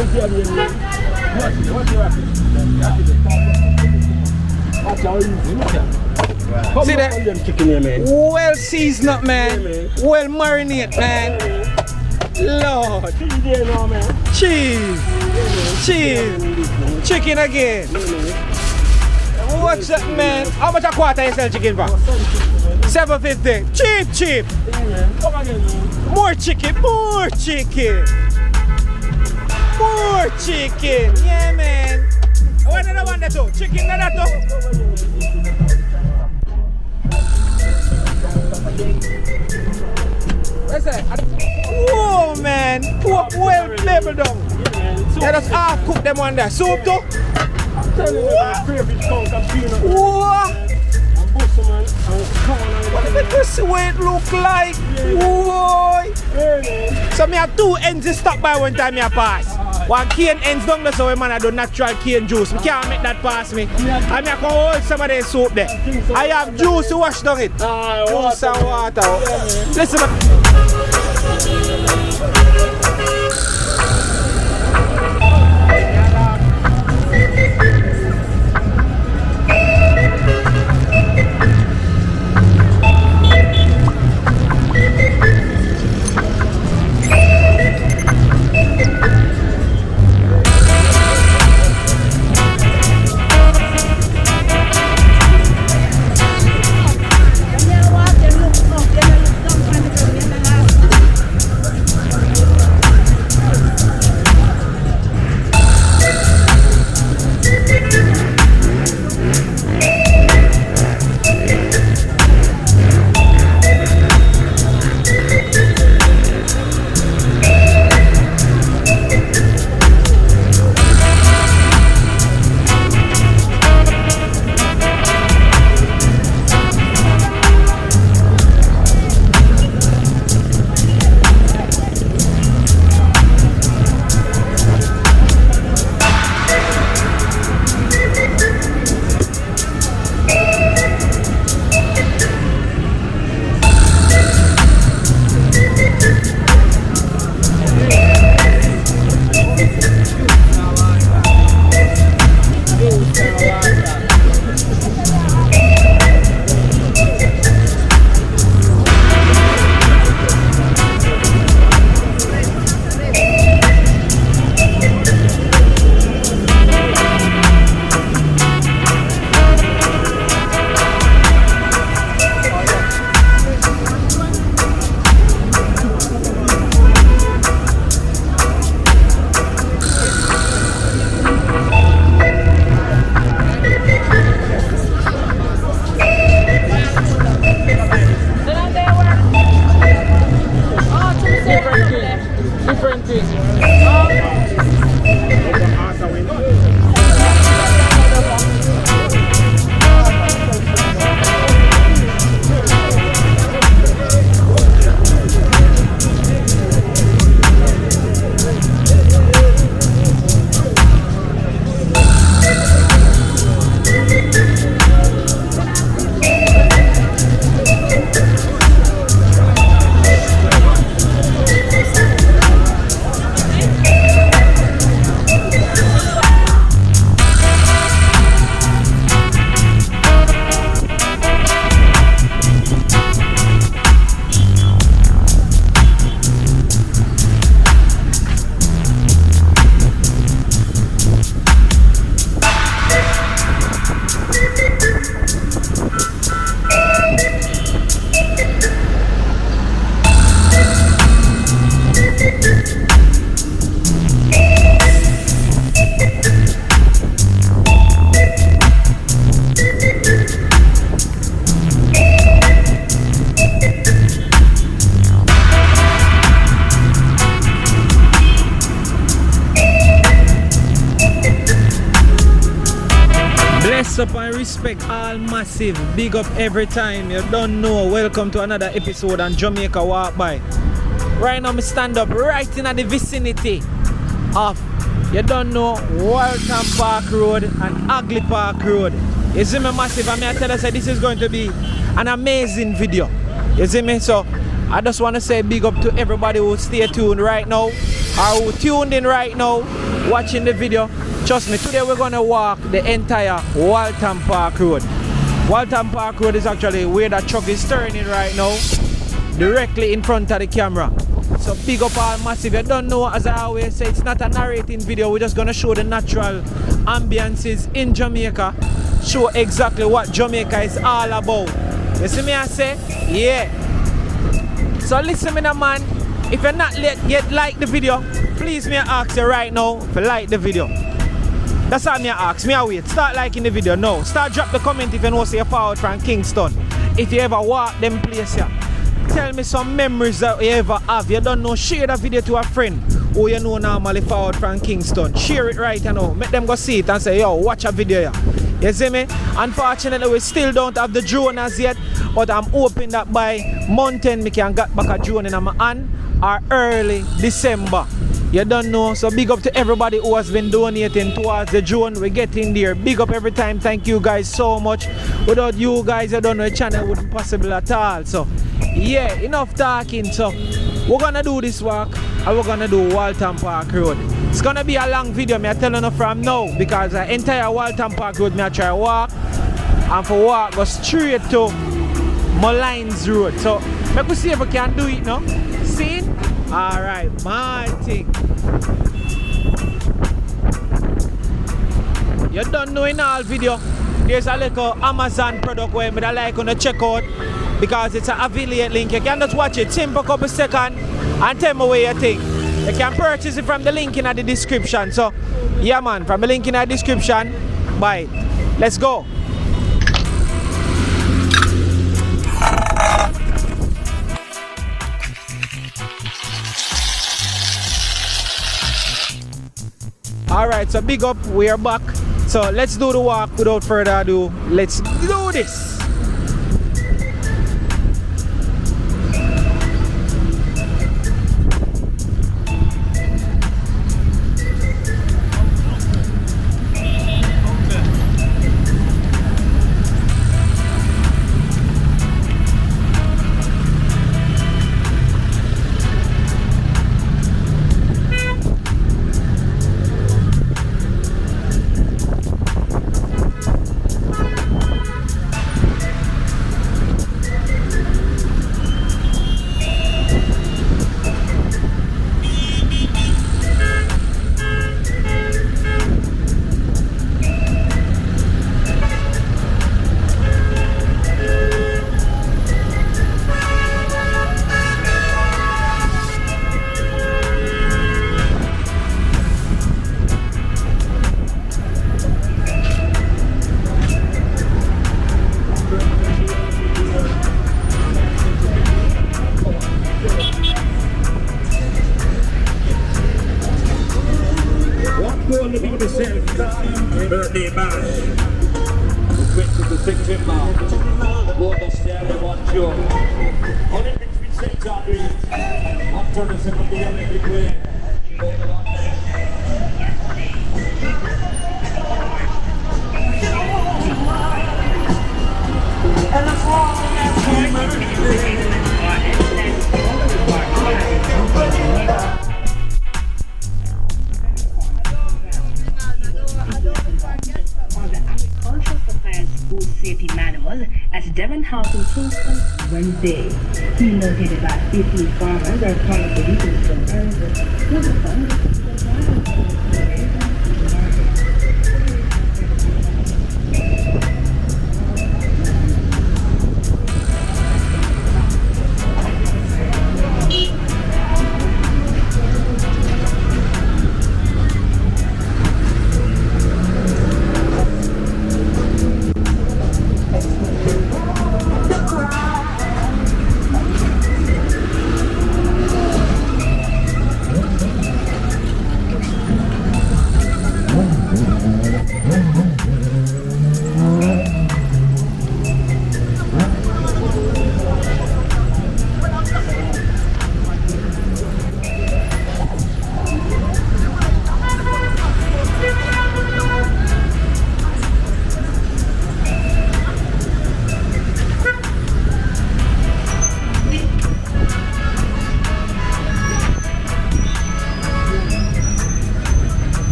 See that? Well seasoned, man. Well marinated, man. Lord. Cheese. Cheese. Chicken again. What's that, man? How much a quarter you sell chicken for? 7.50. Cheap. More chicken. Yeah, man. What another one that too? Chicken that too? What's that? Whoa, man. Pork well flavored down. Let us half cook them on there. Soup too? What? This is what it look like. Whoa. So me have two ends to stop by one time I pass. One cane ends down there, so man I do natural cane juice. Me can't make that pass me. I can hold some of the soup there. I have juice to wash down it. Juice and water. Listen. up and respect all massive. Big up every time. You don't know. Welcome to another episode on Jamaica Walk By. Right now, I stand up right in the vicinity of, you don't know, Waltham Park Road and Ugly Park Road. You see me, massive? I mean, I tell you, this is going to be an amazing video. You see me? So, I just want to say big up to everybody who stay tuned right now, or who tuned in right now, watching the video. Trust me, today we're going to walk the entire Waltham Park Road. Waltham Park Road is actually where the truck is turning right now, directly in front of the camera. So big up all massive. You don't know, as I always say, it's not a narrating video. We're just going to show the natural ambiances in Jamaica, show exactly what Jamaica is all about. You see me I say? Yeah. So listen me now, man, if you're not yet like the video, please me ask you right now if you like the video. That's all me ask. Me I wait. Start liking the video now. Start drop the comment if you know say you're forward from Kingston. If you ever walk them place here. Tell me some memories that you ever have. You don't know, share the video to a friend who you know normally forward from Kingston. Share it right now. Make them go see it and say, yo, watch a video here. You see me? Unfortunately, we still don't have the drone as yet, but I'm hoping that by month end, we can get back a drone in my hand or early December. You don't know, so big up to everybody who has been donating towards the drone. We're getting there. Big up every time. Thank you guys so much. Without you guys, I don't know, the channel wouldn't be possible at all. So yeah, enough talking. So we're gonna do this walk and we're gonna do Waltham Park Road. It's gonna be a long video, me I telling you from now, because the entire Waltham Park Road me I try walk, and for walk go straight to Molynes Road. So make we see if we can do it now. See it? Alright, my thing. You don't know in all video, there's a little Amazon product where I like to check out, because it's an affiliate link. You can just watch it, simple couple seconds, and tell me what you think. You can purchase it from the link in the description. So yeah man, from the link in the description, buy it. Let's go. Alright, so big up, we are back. So let's do the walk without further ado. Let's do this. Birthday bash. The 26th September. Border Stereo 1 show. Olympics with St. John. After the second Olympic way. And as long as food safety manual at Devon House in Kingston Wednesday. He noted about 15 farmers are calling for reasons from earlier.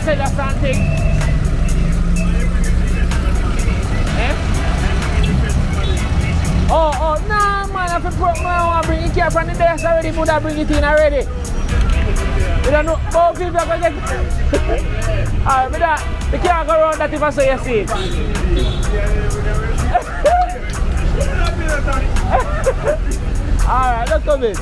sell us something? Eh? Oh, nah, man, I want to bring it here from the desk already, put that bring it in already. You don't know, both people are going to get alright, but that, you can't go around that if I say you see it. Alright, let's come in.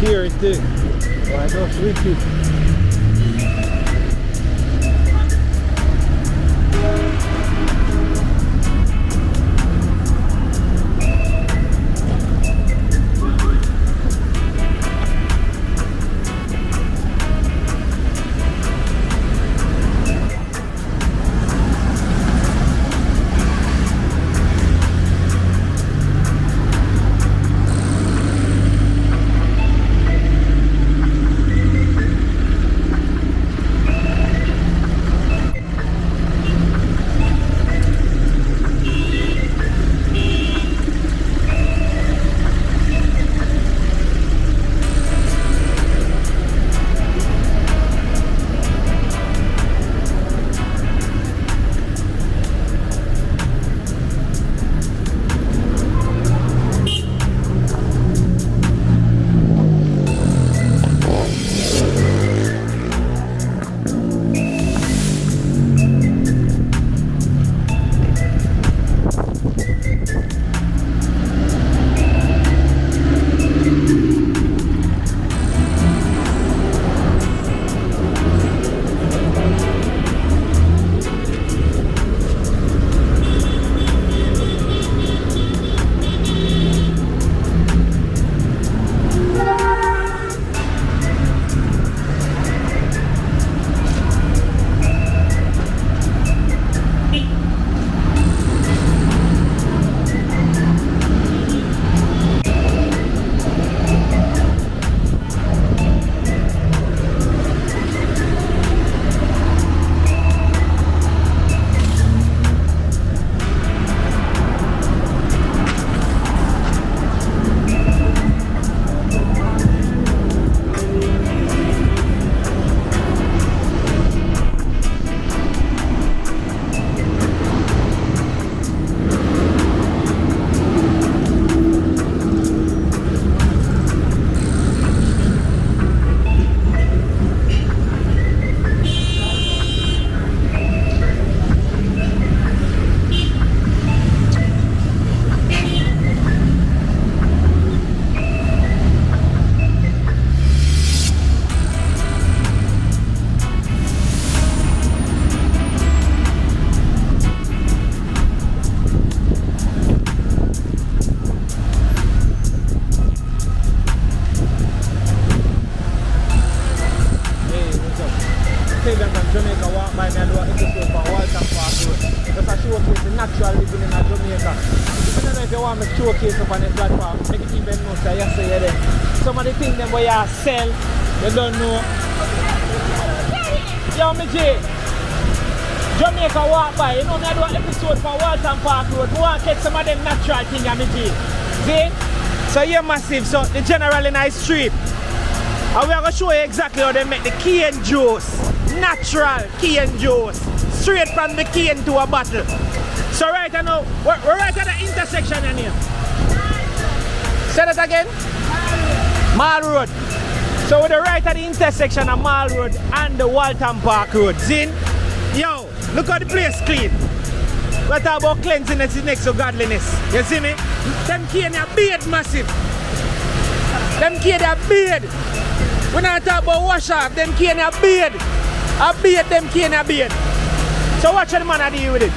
hear it too. Why just wicked? Jamaica walk by me and do an episode for Waltham Park Road. Just a showcase the natural living in Jamaica. I don't know if you want me to showcase up on the platform, make it even know so you say it there. Some of the things them where you sell, you don't know. Yo, me J, Jamaica walk by, you know me I do an episode for Waltham Park Road. We want to catch some of them natural things, me J. See? So you're massive, so the general in our street. And we are going to show you exactly how they make the cane juice. Natural cane juice. Straight from the cane to a bottle. So right now, we're right at the intersection in here. Say that again? Mall Road. So we're right at the intersection of Mall Road and the Waltham Park Road. Zin? Yo, look how the place clean. We're talking about cleanliness is next to godliness. You see me? Them cane are beard massive. Them cane are beard. When I talk about wash off, them cane a beard. A beard, them cane a beard. So watch the man I deal with it.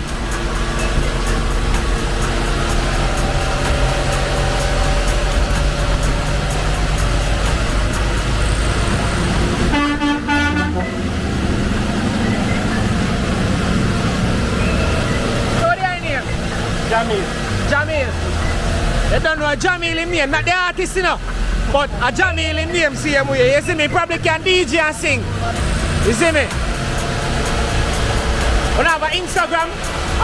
So what are your name? Jamil. Jamil. You don't know a Jamil in name, not the artist, you know. But a Jamil in name same way. You see me? Probably can DJ and sing. You see me? We have an Instagram.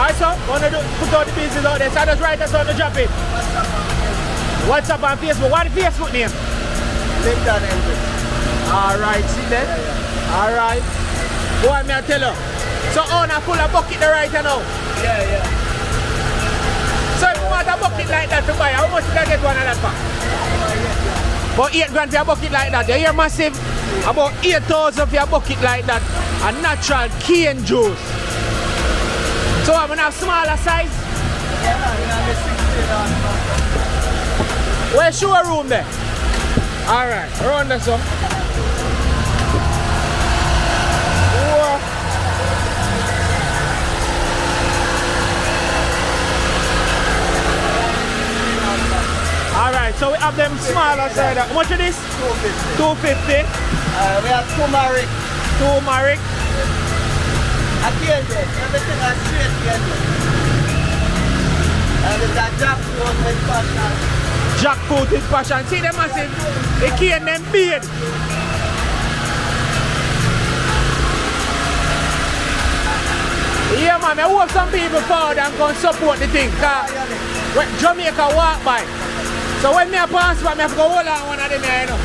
Also, want to put out the business out there. So I just write us on the drop it. WhatsApp and Facebook. What is the Facebook name? Linda Elvis. Alright, see that? Alright. Boy, me I tell you. So owner full of bucket the right now. Yeah. So if you want a bucket like that to buy, how much did I get one of that for? About 8 grand for a bucket like that. You hear massive? About 8,000 for a bucket like that. A natural cane juice. So I'm gonna have smaller size. Yeah, we have a 16 on. Where's showroom there? Alright, round this up. Whoa. Alright, so we have them smaller side. How much is this? 250. 250. We have turmeric. Turmeric. A candy. Everything is straight candy. And it's a jackfruit with passion. Jackfruit with passion. See them massive? They cane them beard. Yeah man, I hope some people forward and come support the thing. Cause when Jamaica walk by. So when me a pass by, me have to go hold on one of them here, you know.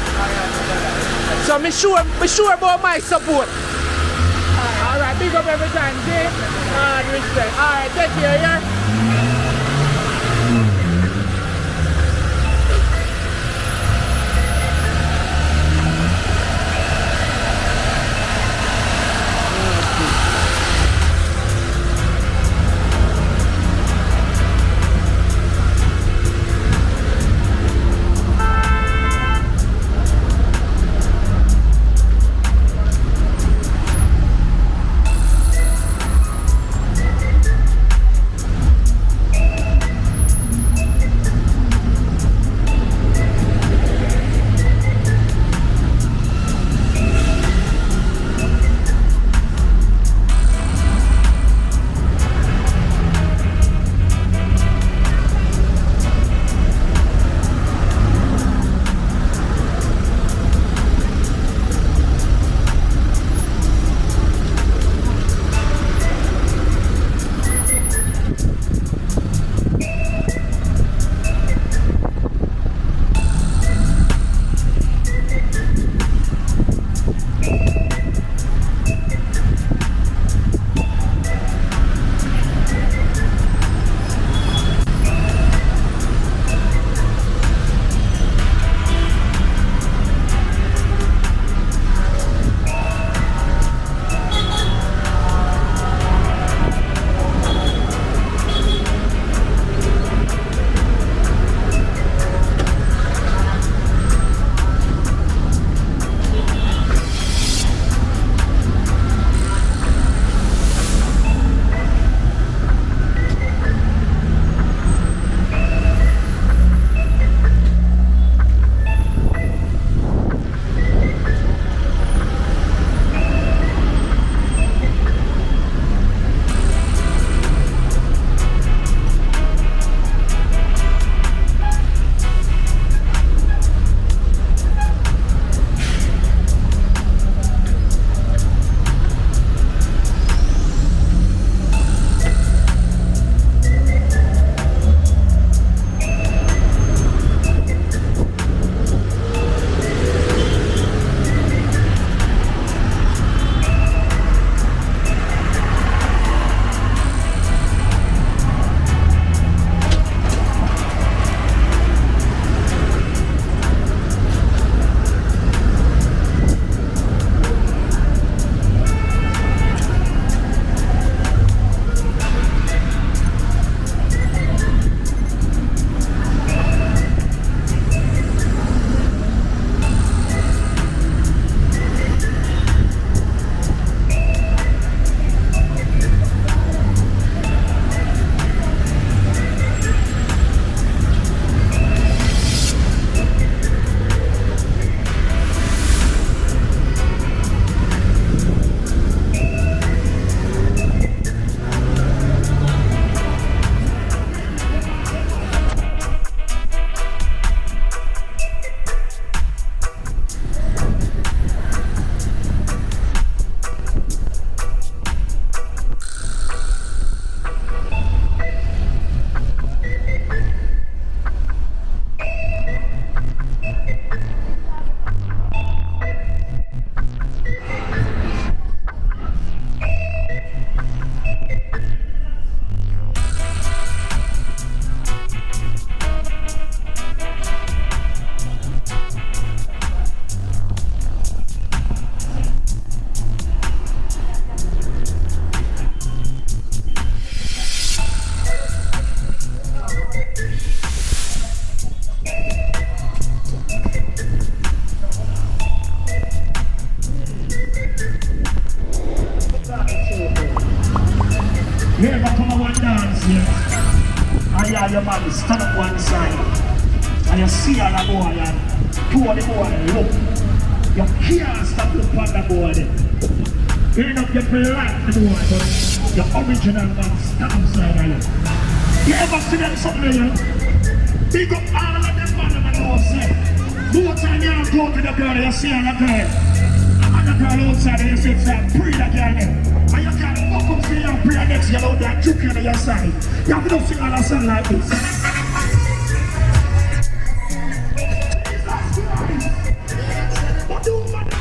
So me sure about my support. Alright, big up every time, see? Hard respect. Alright, take care, yeah? you see all the boy and two of the boy look. You can't stop looking at the boy then. You end up you like the boy, but the original man stands side of you. You ever see them something you know? Big up all of them man that know say. No time you go to the girl, you see all the girl. And the girl outside and you say, pray the girl there. And you can't walk up to your prayer next girl out there, juke on your side. You have to sing all a song like this. What do you want?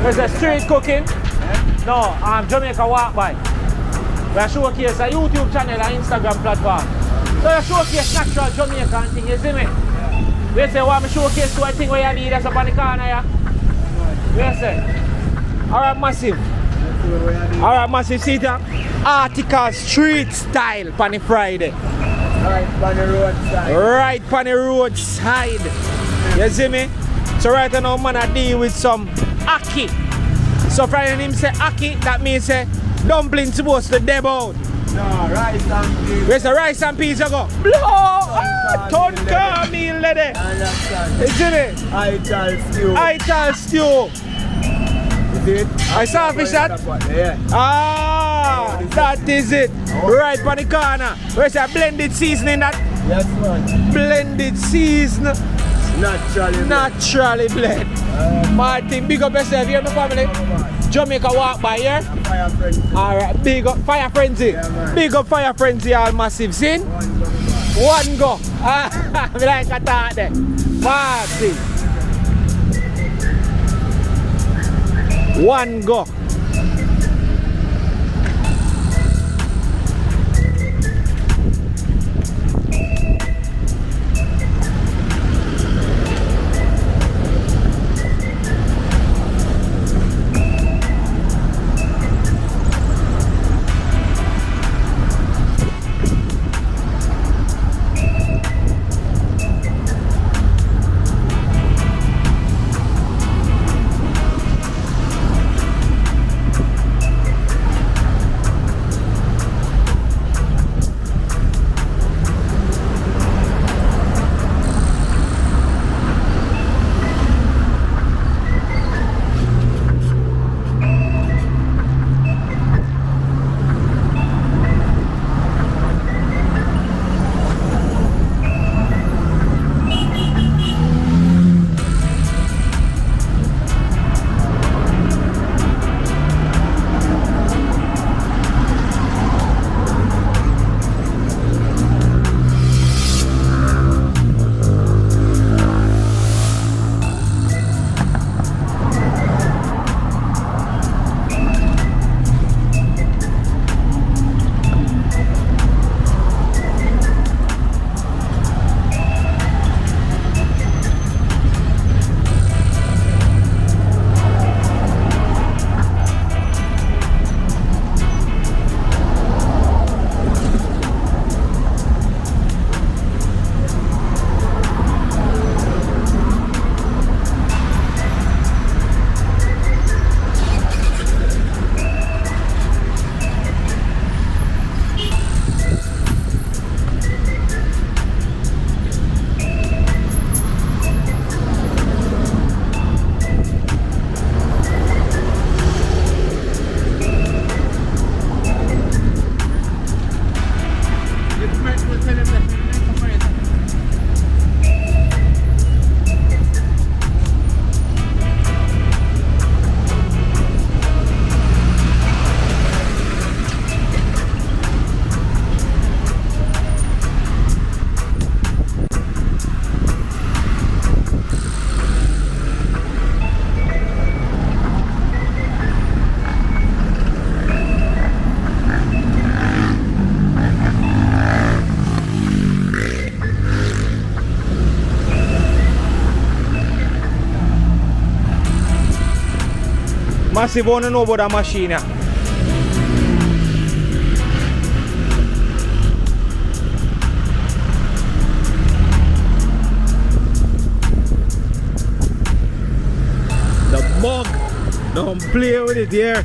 There's a street cooking. No, Jamaica walk by. We showcase a YouTube channel and Instagram platform. So you showcase natural Jamaican thing, you see me? We say, what I showcase to a thing where you need us up on the corner, yeah? We say, alright, massive. Alright, massive, see that? Article street style on the Friday. Right on the roadside. Right on the roadside. You see me? So right now, man, I deal with some ackee. So Friday him say ackee, that means say dumpling supposed to deb out. No, rice and peas. Where's the rice and peas you go? Blow! Ton car meal lady. Understand? Isn't it? Ital stew. Ital stew. Is it? I saw fish that? Yeah. Ah, that is it. Right on the corner. Where's the blended seasoning that? Yes, man. Blended season. Naturally blend. Martin, big up yourself, you hear my family? Jamaica walk by here. Fire frenzy. Alright, big up Fire Frenzy. Yeah, big up Fire Frenzy, all massive. Sin? One go. Ah, me like a thought there. Martin. One go. Massive wanna know about that machine. play with it here.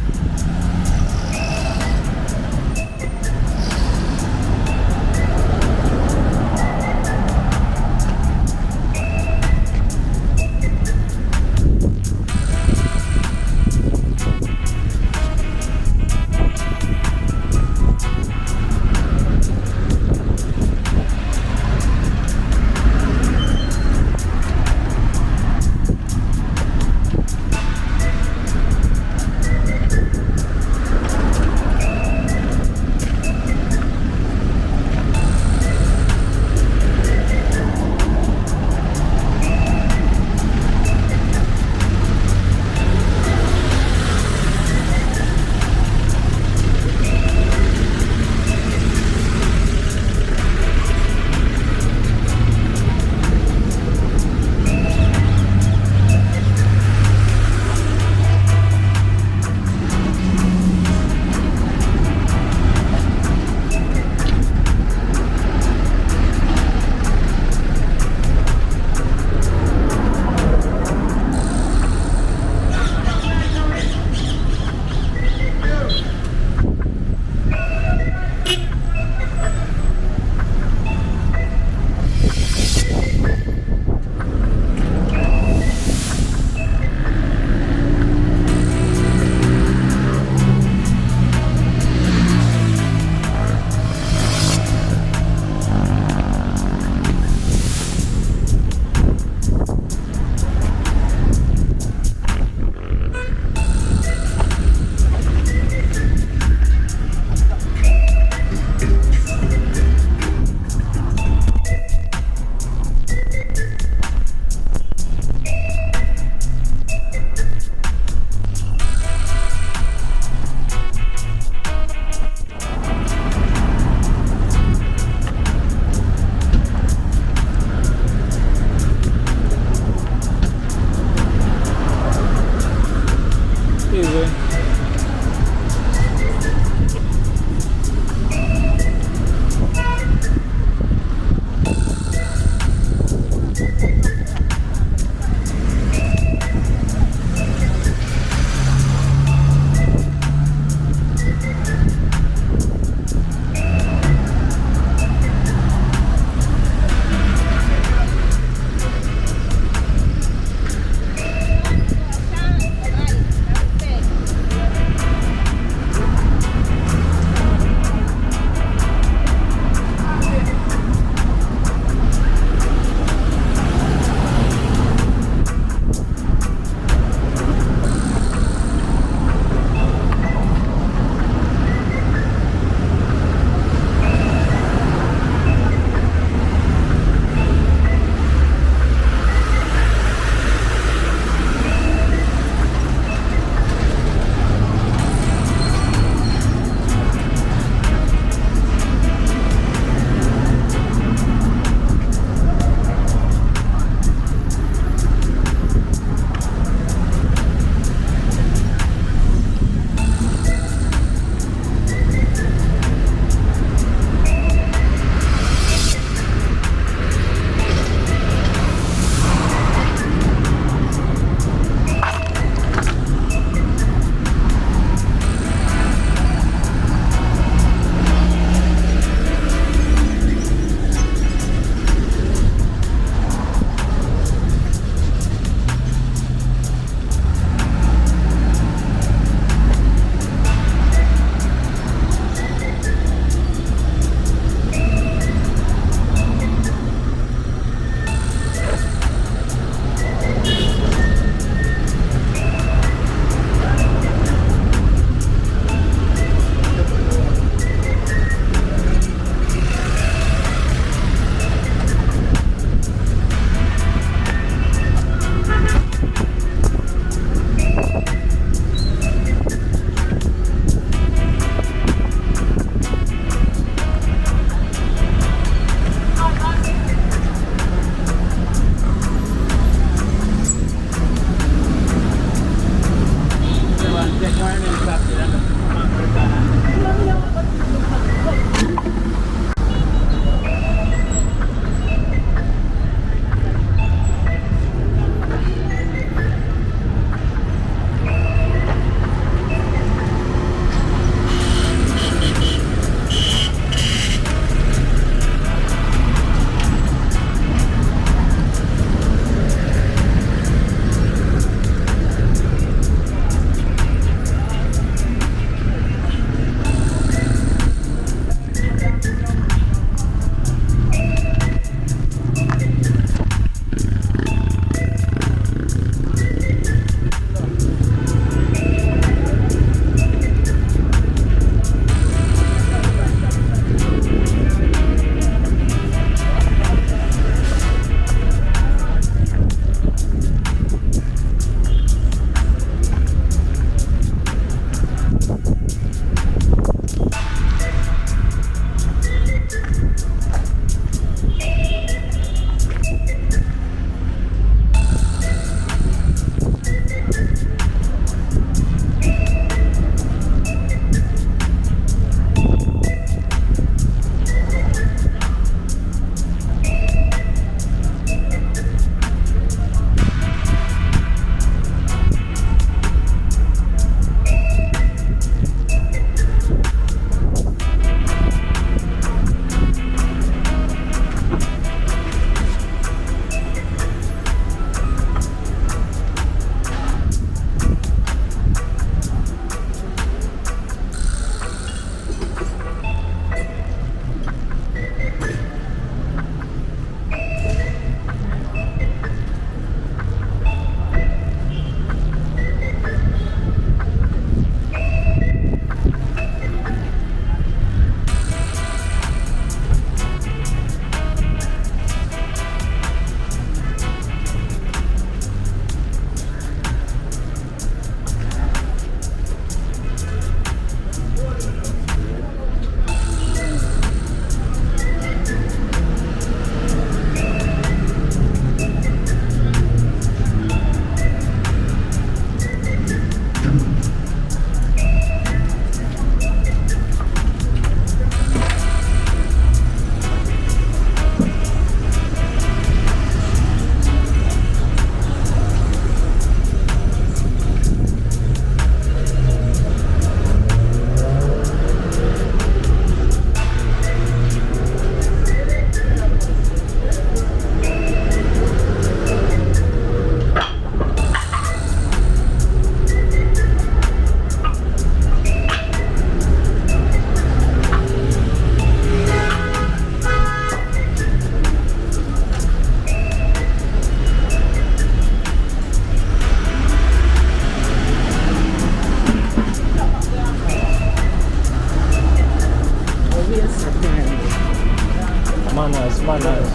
Manners.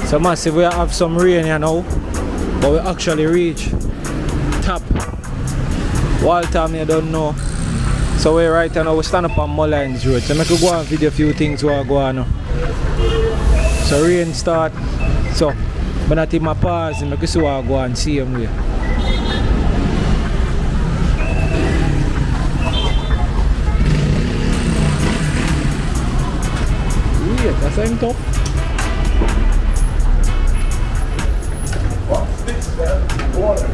So massive, we have some rain here now, but we actually reach top Waltham, you don't know. So we right now, we stand up on Molynes Road. So I could go and video a few things while I go on now. So rain start, so but not in my pause, I can see what I go and see him here. Yeah, that's him top. What's this? Water.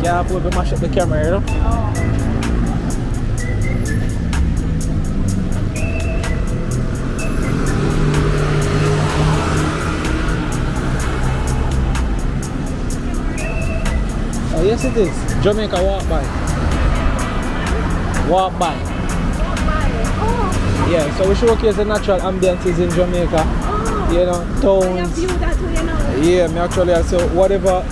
Careful if you mash up the camera, you know? Oh yes it is. Jamaica walk by. Walk by. Oh. Yeah, so we showcase the natural ambiences in Jamaica. Oh. You know, towns. View that way, you know. Yeah, me actually also whatever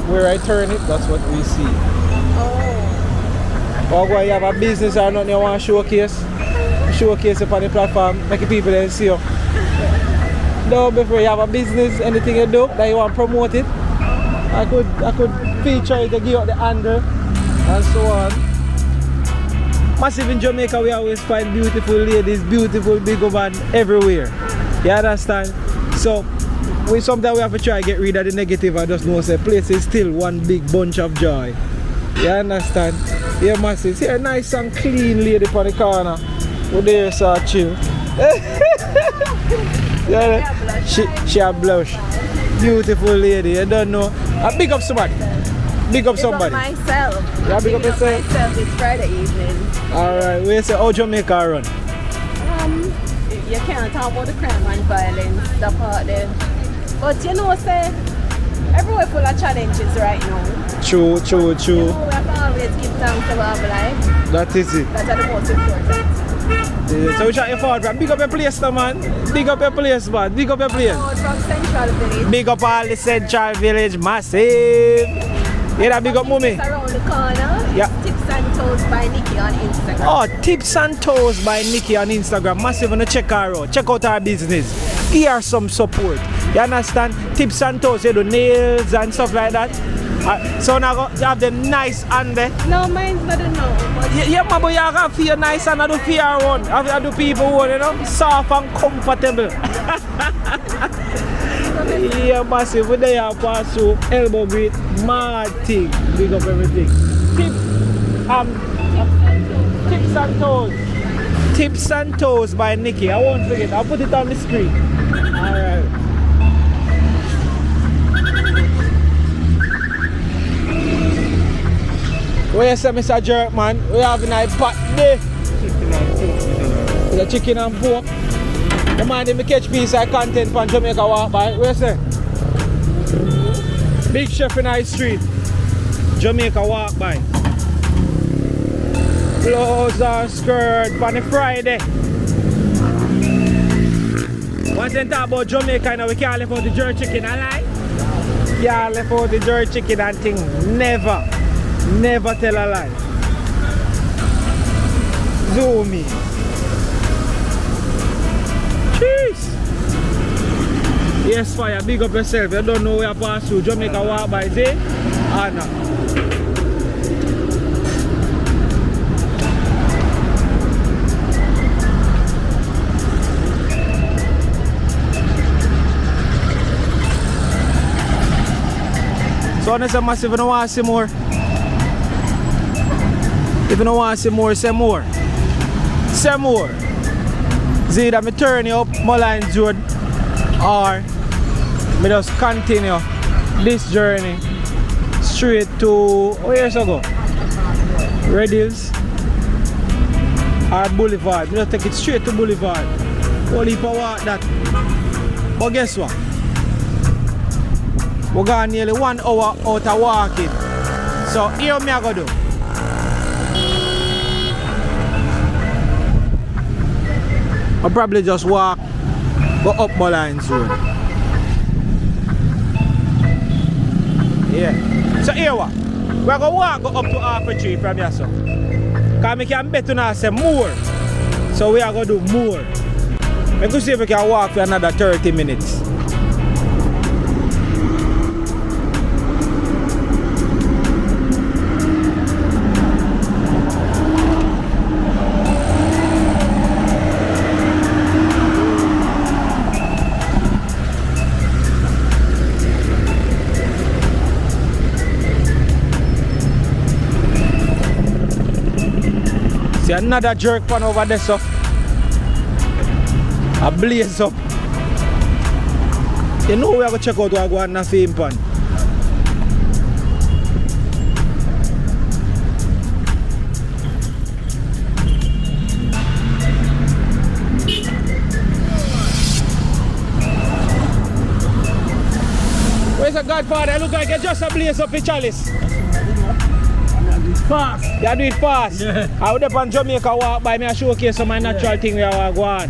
where I turn it, that's what we see. Oh. Or where you have a business or nothing you want to showcase it on the platform, make people then see you. No, before you have a business, anything you do that you want to promote it, I could feature it and give out the handle and so on. Massive in Jamaica, we always find beautiful ladies, beautiful big women everywhere. You understand? So sometimes we have to try to get rid of the negative and just know say place is still one big bunch of joy. You understand? Yeah, massive. See a nice and clean lady on the corner. With there so chill. Yeah, she a blush. Beautiful lady, you don't know. Big up somebody. Big up somebody. Big up myself. Yeah, big up yourself. Myself, it's Friday evening. Alright, we say how Jamaica run? You can't talk about the crime and violence, that part there. But you know, say, everywhere full of challenges right now. True. You know, we have to always give thanks to our life. That is it. That's the most important. Yeah, so we shot you forward, man. Big up your place now, man. Big up your place, man. Big up your place. From Central Village. Big up all the Central Village, massive. Yeah, that big up mommy. Just around the corner. Yeah. Tips and Toes by Nikki on Instagram. Oh, Tips and Toes by Nikki on Instagram. Massive on check her out. Check out her business. Give her some support. You understand? Tips and Toes, you do nails and stuff like that. So now you have them nice hand there. No, mine's not enough. Yeah, but you have to feel nice and I do feel one. I do people one, you know, soft and comfortable. Yeah, massive. We there pass through elbow grip, mad thing. Big up everything. Tips and Toes. Tips and Toes by Nikki. I won't forget. I'll put it on the screen. Alright. Where you say, Mr. Jerk, man? We have a nice pot there. The chicken and pork. The man didn't catch piece of content from Jamaica walk by. Where you say? Big chef in our street. Jamaica walk by. Clothes and skirt on a Friday. Once they talk about Jamaica, now we can't live out the jerk chicken, I lie? Can't live out the jerk chicken and thing. Never. Never tell a lie. Zoom me. Cheese. Yes, fire. Big up yourself. You don't know where you pass through. Jamaica walk by, see? Anna. So, that's a massive. You don't want to see more. If you don't want to see more, say more. Say more. See that I turn you up Molynes Road or I just continue this journey straight to, where's I go? Red Hills or Boulevard. I just take it straight to Boulevard. Only for walk that. But guess what? We got nearly 1 hour out of walking. So here me I go do. I'll probably just walk, go up Molynes Road. Yeah. So here what? We're going to walk go up to half a tree from here, so. Because we can bet to now say more. So we are going to do more. We could see if we can walk for another 30 minutes. See another jerk pan over there, so a blaze up. You know we are going to check out what I go on the fame pan. Where's the Godfather? Look like you just a blaze up a chalice. Fast. You do it fast? Yeah. I would up on Jamaica walk by me and showcase some of my natural thing we are going.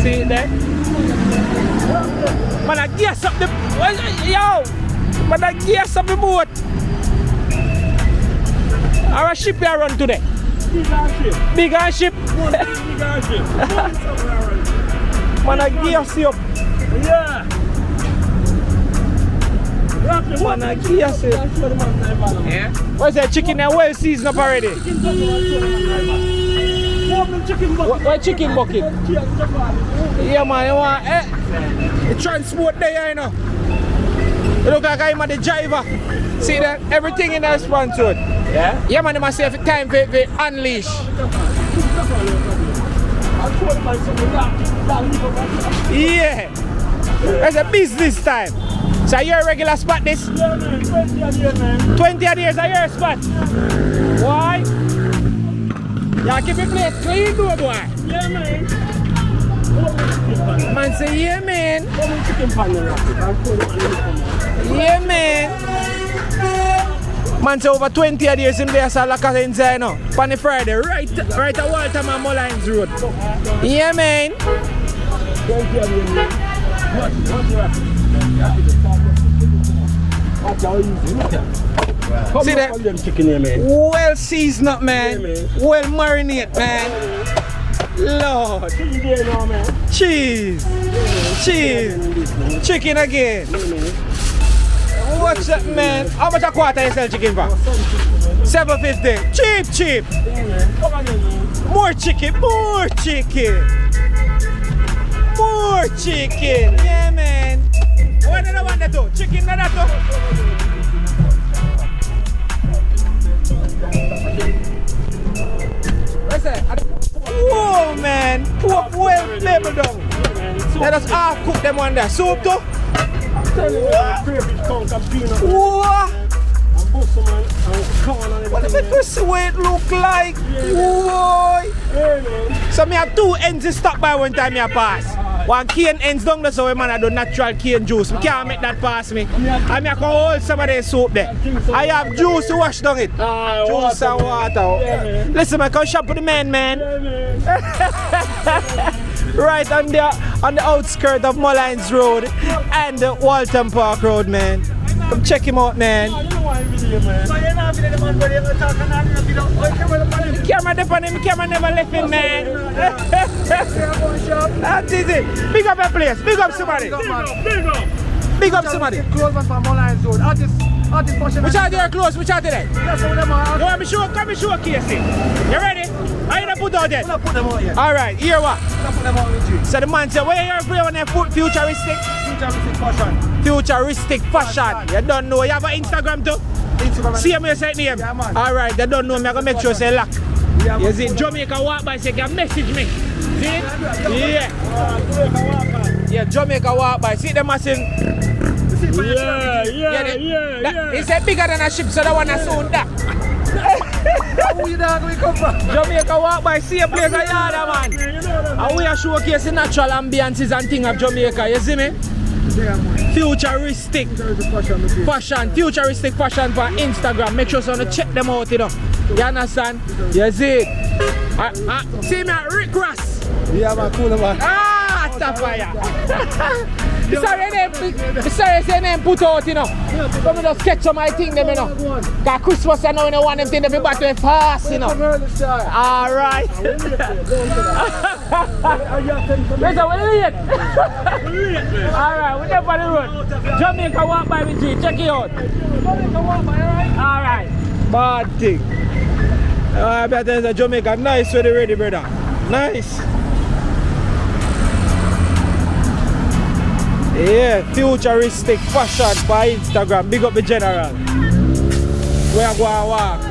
See it there? Man, I gas up the... Yo! Man, I gas up the boat. Our ship here run today. Big and ship. Big and ship. Man, I gas you up. Yeah. Man, I gas you. Yeah? What's that chicken there well seasoned up already? What chicken bucket? Yeah, man, you want the transport there, you know. You look like I'm the driver. See that? Everything in that sponsored. Yeah? Yeah, man, you must have time for unleash. Yeah. It's a business time. So you're a regular spot this? Yeah, man. 20 a year, man. 20 a year is a year spot? Why? Yeah, keep your place clean, though, boy. Yeah, man. Man say, yeah, man. Yeah, man. Man say over 20 years in there, so like I say, you know, on the Friday, right at Waltham and Molynes Road. Yeah, man. 20 a year, man. See that? Well seasoned up, man. Well marinated, man. Lord. Cheese. Cheese. Chicken again. What's that, man? How much a quarter you sell chicken for? $7.50. Cheap. More chicken. More chicken. Yeah, man. What do you want to do? Chicken, not that too? What's that? Whoa, man. Pork well flavored down. Let us half cook them on there. Soup too? What? What if it was what it look like? Whoa. So me have two ends to stop by one time I pass. One cane ends down there, so man I do natural cane juice. I can't make that pass me. I can hold some of the soap there. I have juice to wash down it. Juice and water. Listen, I come shop with the man. Right on the outskirts of Molynes Road and the Waltham Park Road, man. Come check him out, man. The camera never left him, man. That is it. Big up your place. Big up somebody. Big up somebody. Which are your clothes? Which are they? You want me show? Come and show Casey. You ready? Are you gonna put out there? I'm not put them out yet. Alright, here what? I'm put them out with you. So the man said, where you play on their foot? Futuristic? Futuristic fashion. You don't know. You have an Instagram too? Instagram. See him, you say name? Yeah, man. Alright, they don't know me. I'm gonna make sure say lock. Yeah, you see, Jamaica walk by, say, can message me. See? Yeah. Yeah, Jamaica walk by. See them massive. Yeah. He said bigger than a ship, so that one is soon that. Who you dog we come from? Jamaica walk by, see a place a yard, man. And we are showcasing natural ambiances and things of Jamaica, you see me? Futuristic fashion, futuristic fashion for Instagram. Make sure you check them out, you know. You understand? You see it? See me at Rick Ross. Yeah, man, cool, man. Fire. Sorry, say name put out, you know. Let me just sketch on my thing, them, you know. Because Christmas, I know, you know, one of them things, everybody fast, you know. Alright. Alright, we're there on the road. Jamaica walk by with G, check it out. Alright. Bad thing. I better say Jamaica, nice with the ready, brother. Nice. Yeah, futuristic fashion by Instagram. Big up the general. We are going to walk.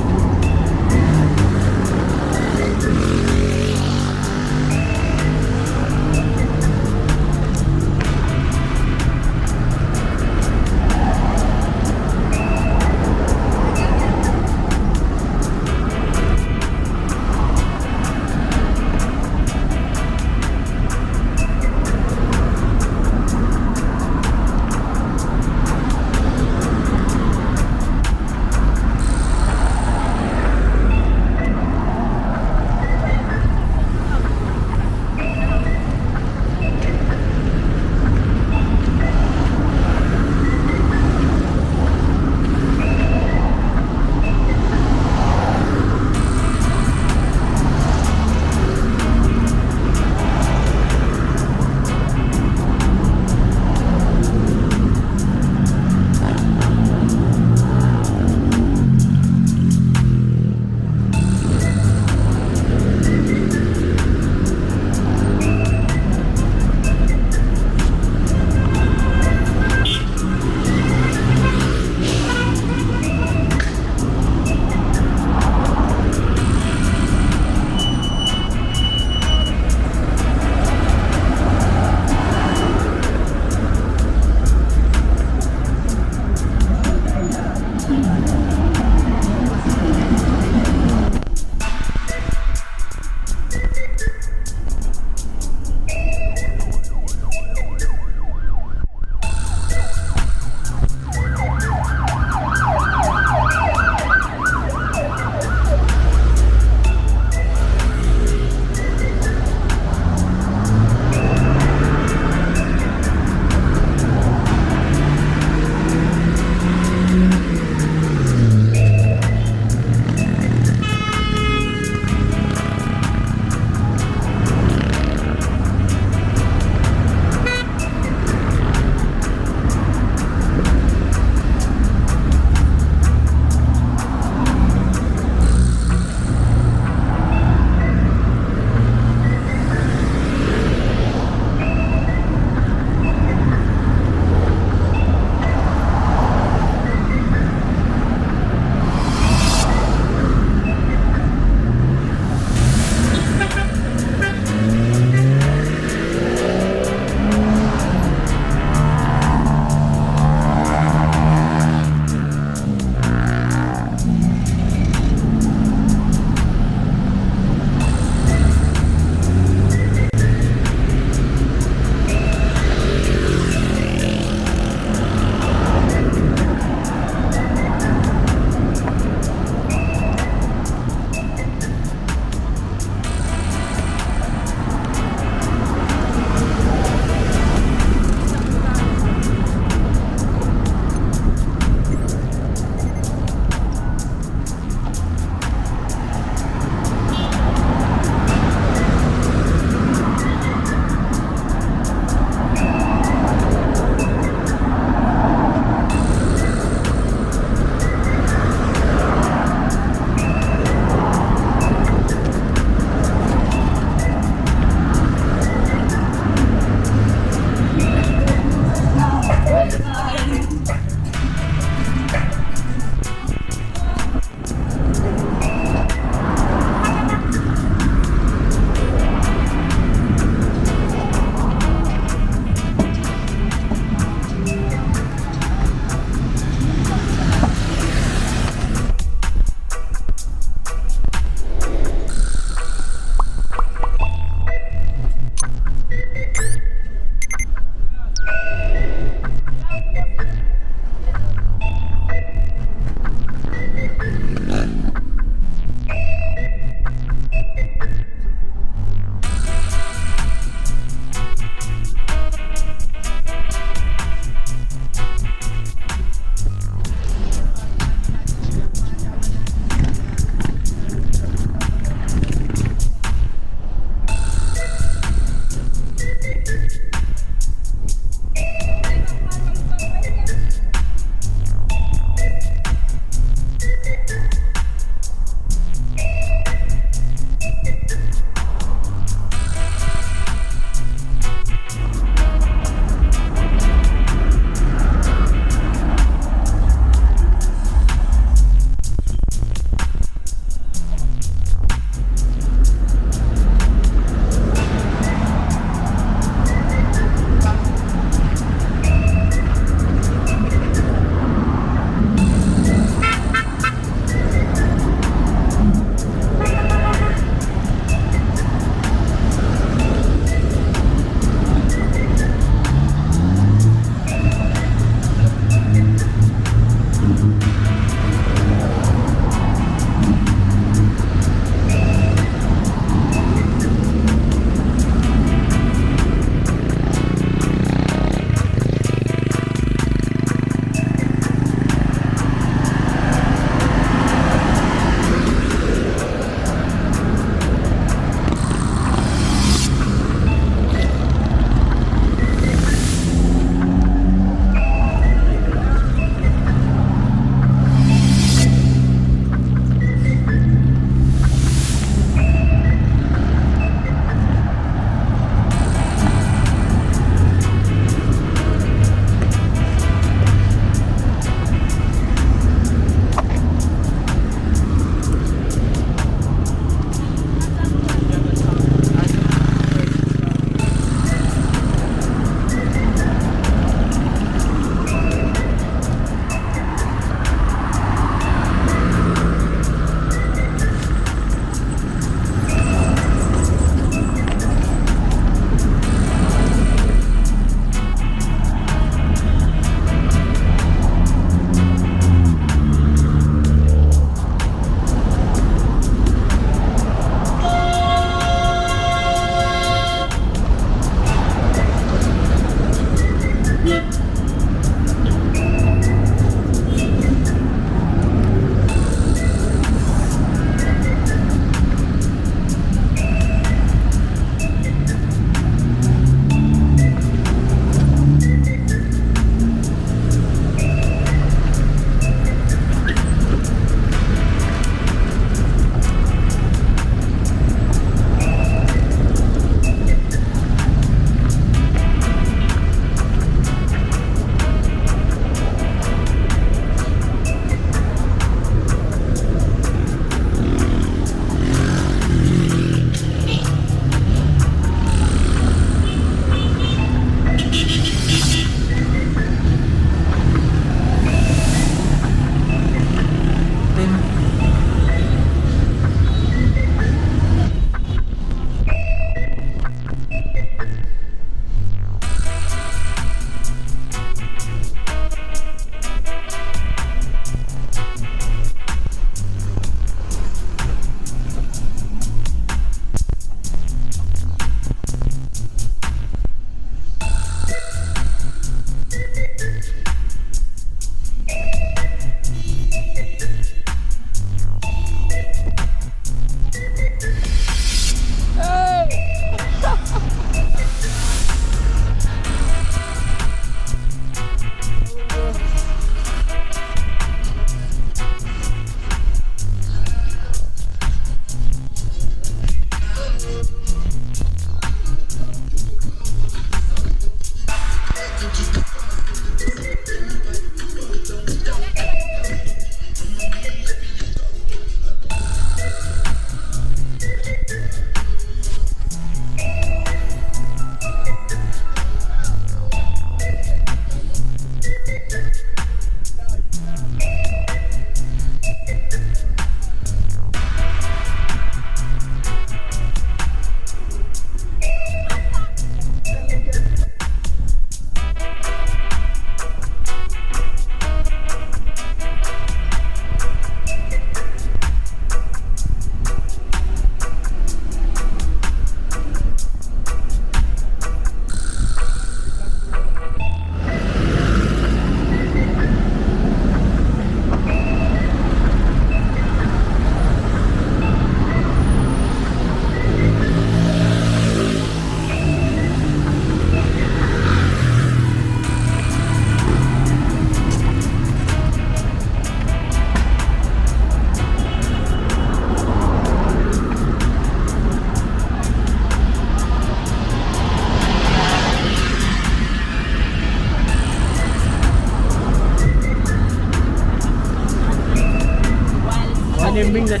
can bring that.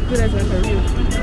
Good as a real.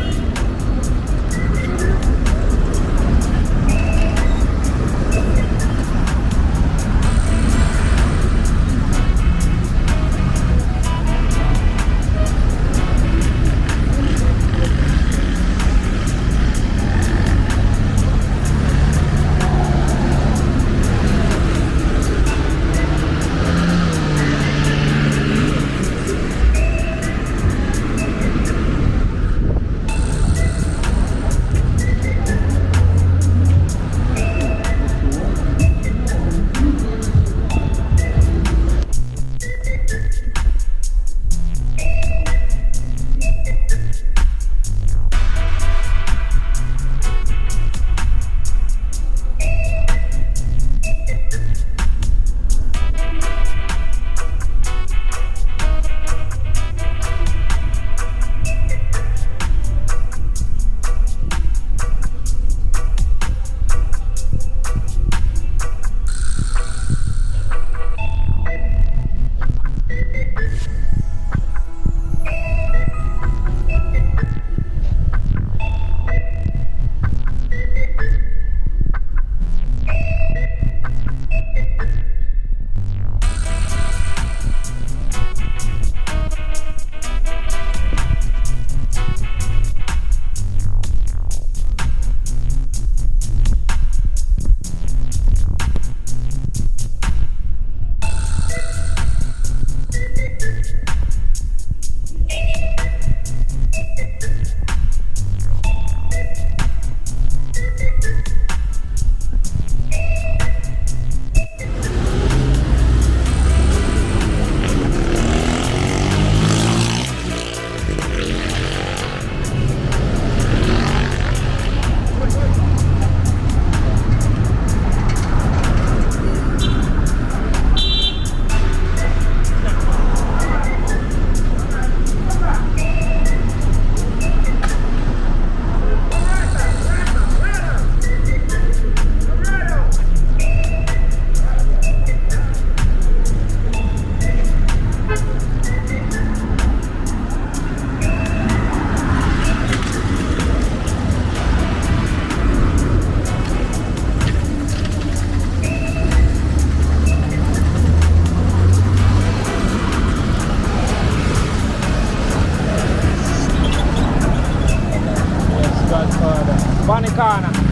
Panicana.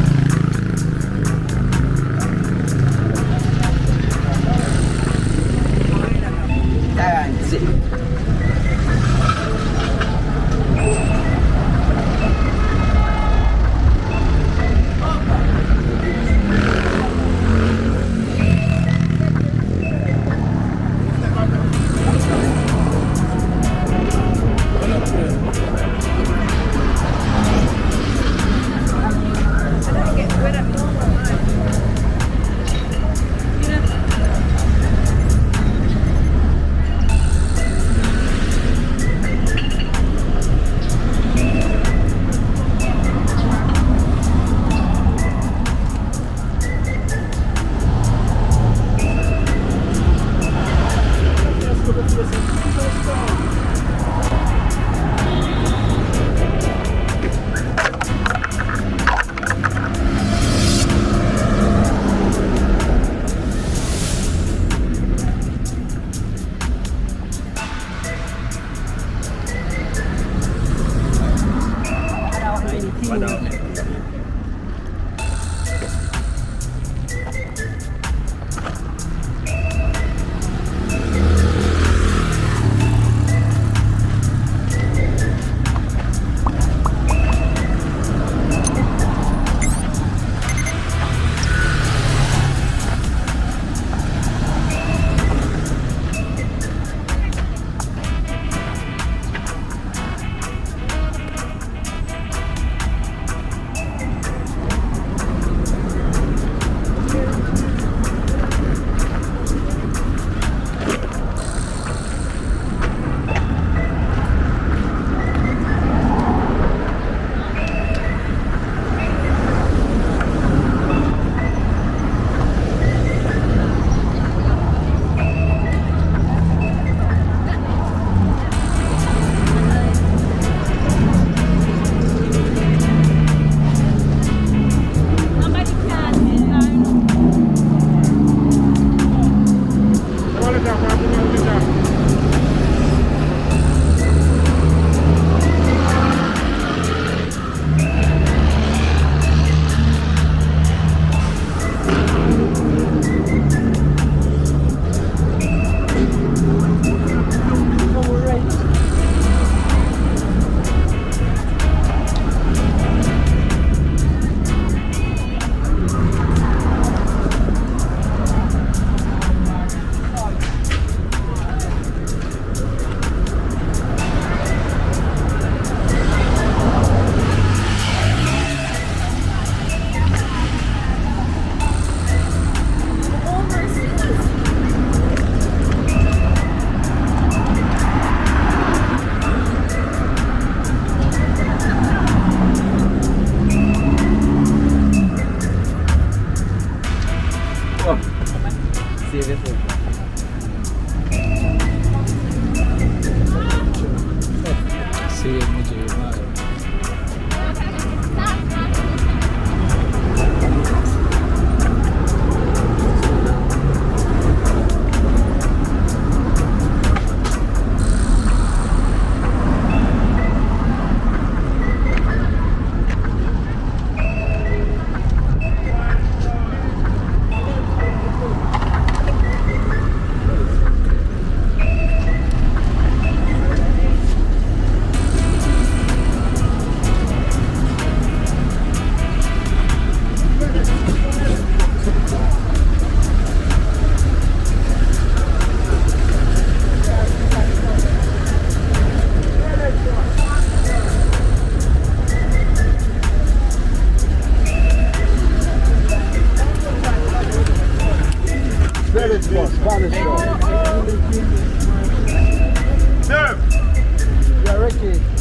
Yeah, Ricky.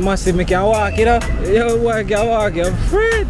massive, I can walk, you know? Yo, boy, I can walk, I'm afraid.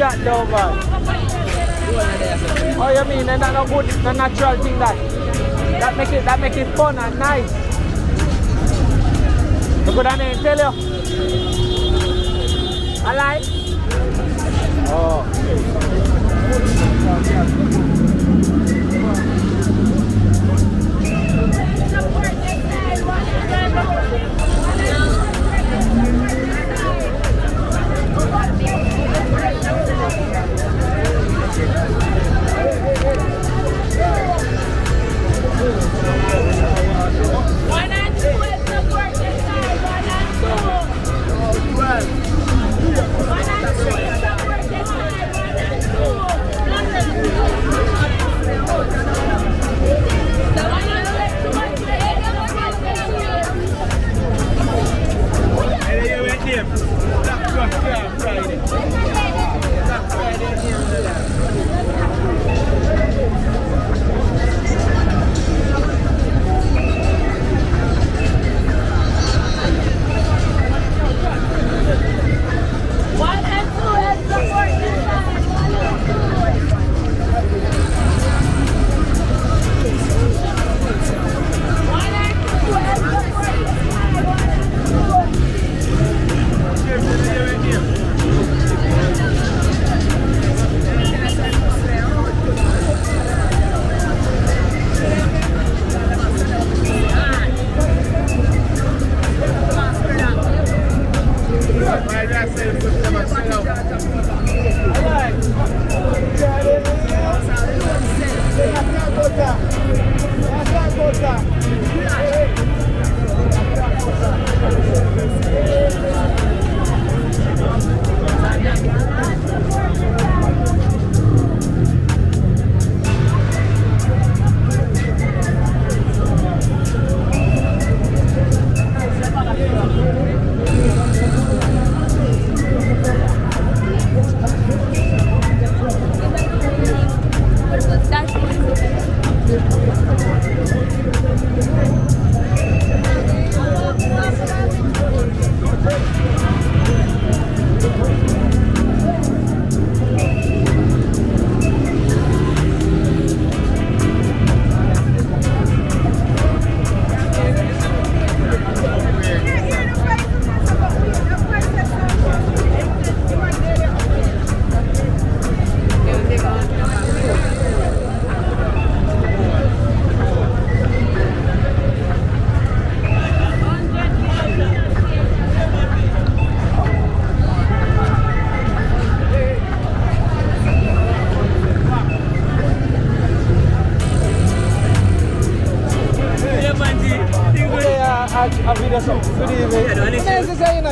that though, man? Oh, you mean that's not good, the natural thing that make it fun and nice. Look what I name tell you. I like. Oh.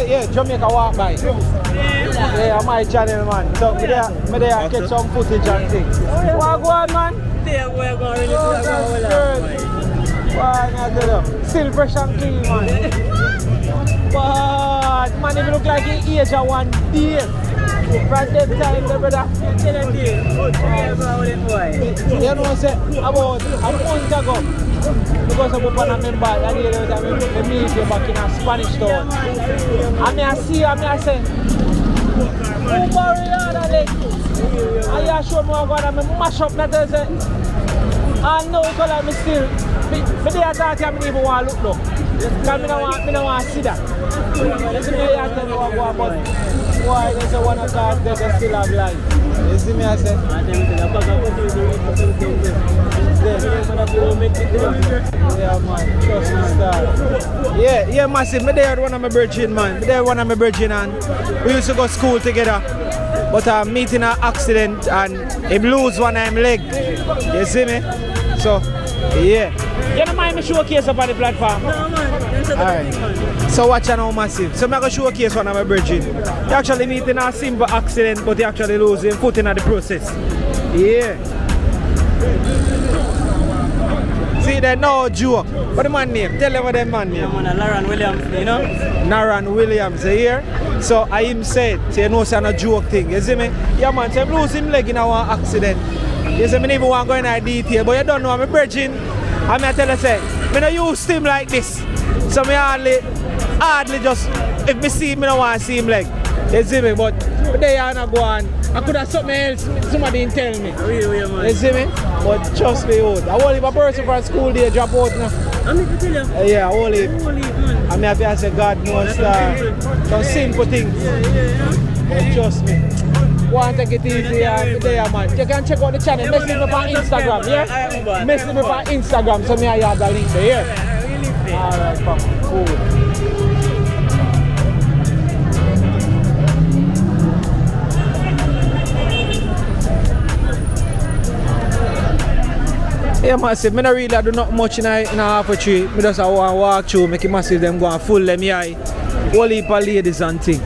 Yeah, Jamaica walk by. Yeah, on my channel, man. So, me there catch some footage and things. What go on, man? We're going really Still fresh and clean, man. But, man, if you look like he age of 1 day. From that time, the brother. You know, say, about a month ago. Because I'm a member, I meet you back in a Spanish town. And I say, who borrow the other leg? And you show me what I'm mash up that say. And now because I'm still, for the attack, I don't even want to look now. Because I don't want to see that. You see me, I tell you what go about why there's a one of cars that they still have life. You see me, I say? Yeah, man, trust me, star. Yeah, massive. Me there one of my virgin, man. Me there one of my virgin, and we used to go to school together. But I'm meeting an accident and he lose one of his leg. You see me? So, yeah. You don't mind me showcase up on the platform? No, man. Alright. So watch now, massive. So I'm going to showcase one of my virgin. He actually meeting a simple accident, but he actually losing footing at the process. Yeah. See, there's no joke. What the man name? Tell them what the man name. I'm Laran Williams, you know? Naran Williams, you hear? So I him said, so you know it's not a joke thing, you see me? Yeah man, so I lose him leg in our accident. You see me, I even want to go into detail, but you don't know, I'm a virgin. And I tell you, say, I don't use him like this. So I hardly just, if I see him, I don't want to see him leg. You see me? But they are not going. I could have something else somebody didn't tell me. You see me? But trust me, I only a person from school they drop out now. I mean to tell you. Yeah, only. Man. I mean, I say God knows some simple things. But trust me. Want to take it easy there, man. You can check out the channel. Message me on Instagram, yeah? Message me on Instagram so me I have the link there, yeah? Alright, fam. Cool. Yeah, massive. I don't really do not much in a half a tree. I just want to walk through, make it massive, them go and full them eye. Whole heap of ladies and things.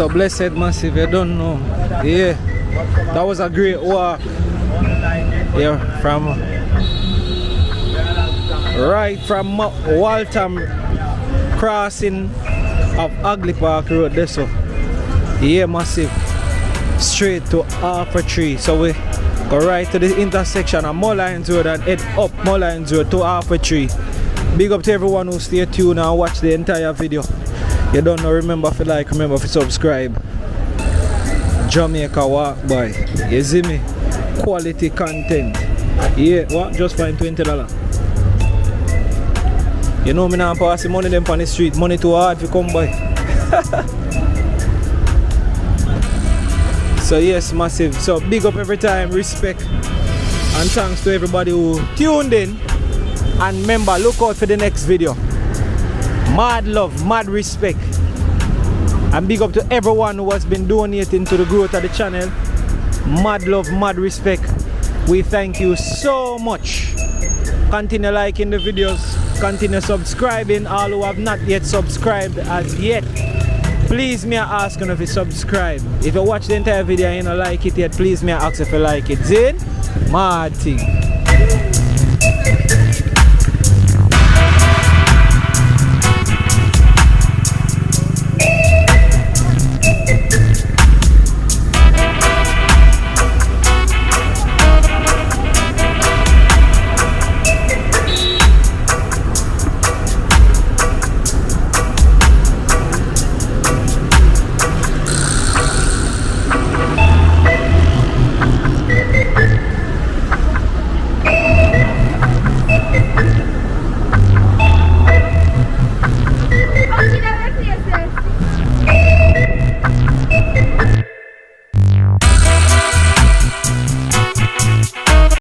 So blessed massive, you don't know. Yeah, that was a great walk. Yeah, from Waltham crossing of Ugly Park Road there, so yeah, massive, straight to Half Tree. So we go right to the intersection of Molynes Road and head up Molynes Road to Half Tree. Big up to everyone who stay tuned and watch the entire video. You don't know, remember if you like, remember if you subscribe. Jamaica walk by, you see me? Quality content. Yeah, what? Just find $20. You know me now pass the money them on the street. Money too hard to come by. So yes, massive. So big up every time, respect, and thanks to everybody who tuned in. And remember, look out for the next video. Mad love, mad respect. And big up to everyone who has been donating to the growth of the channel. Mad love, mad respect. We thank you so much. Continue liking the videos. Continue subscribing. All who have not yet subscribed as yet, please me ask you if you subscribe. If you watch the entire video and you don't like it yet, please me ask if you like it. Zin? Mad thing.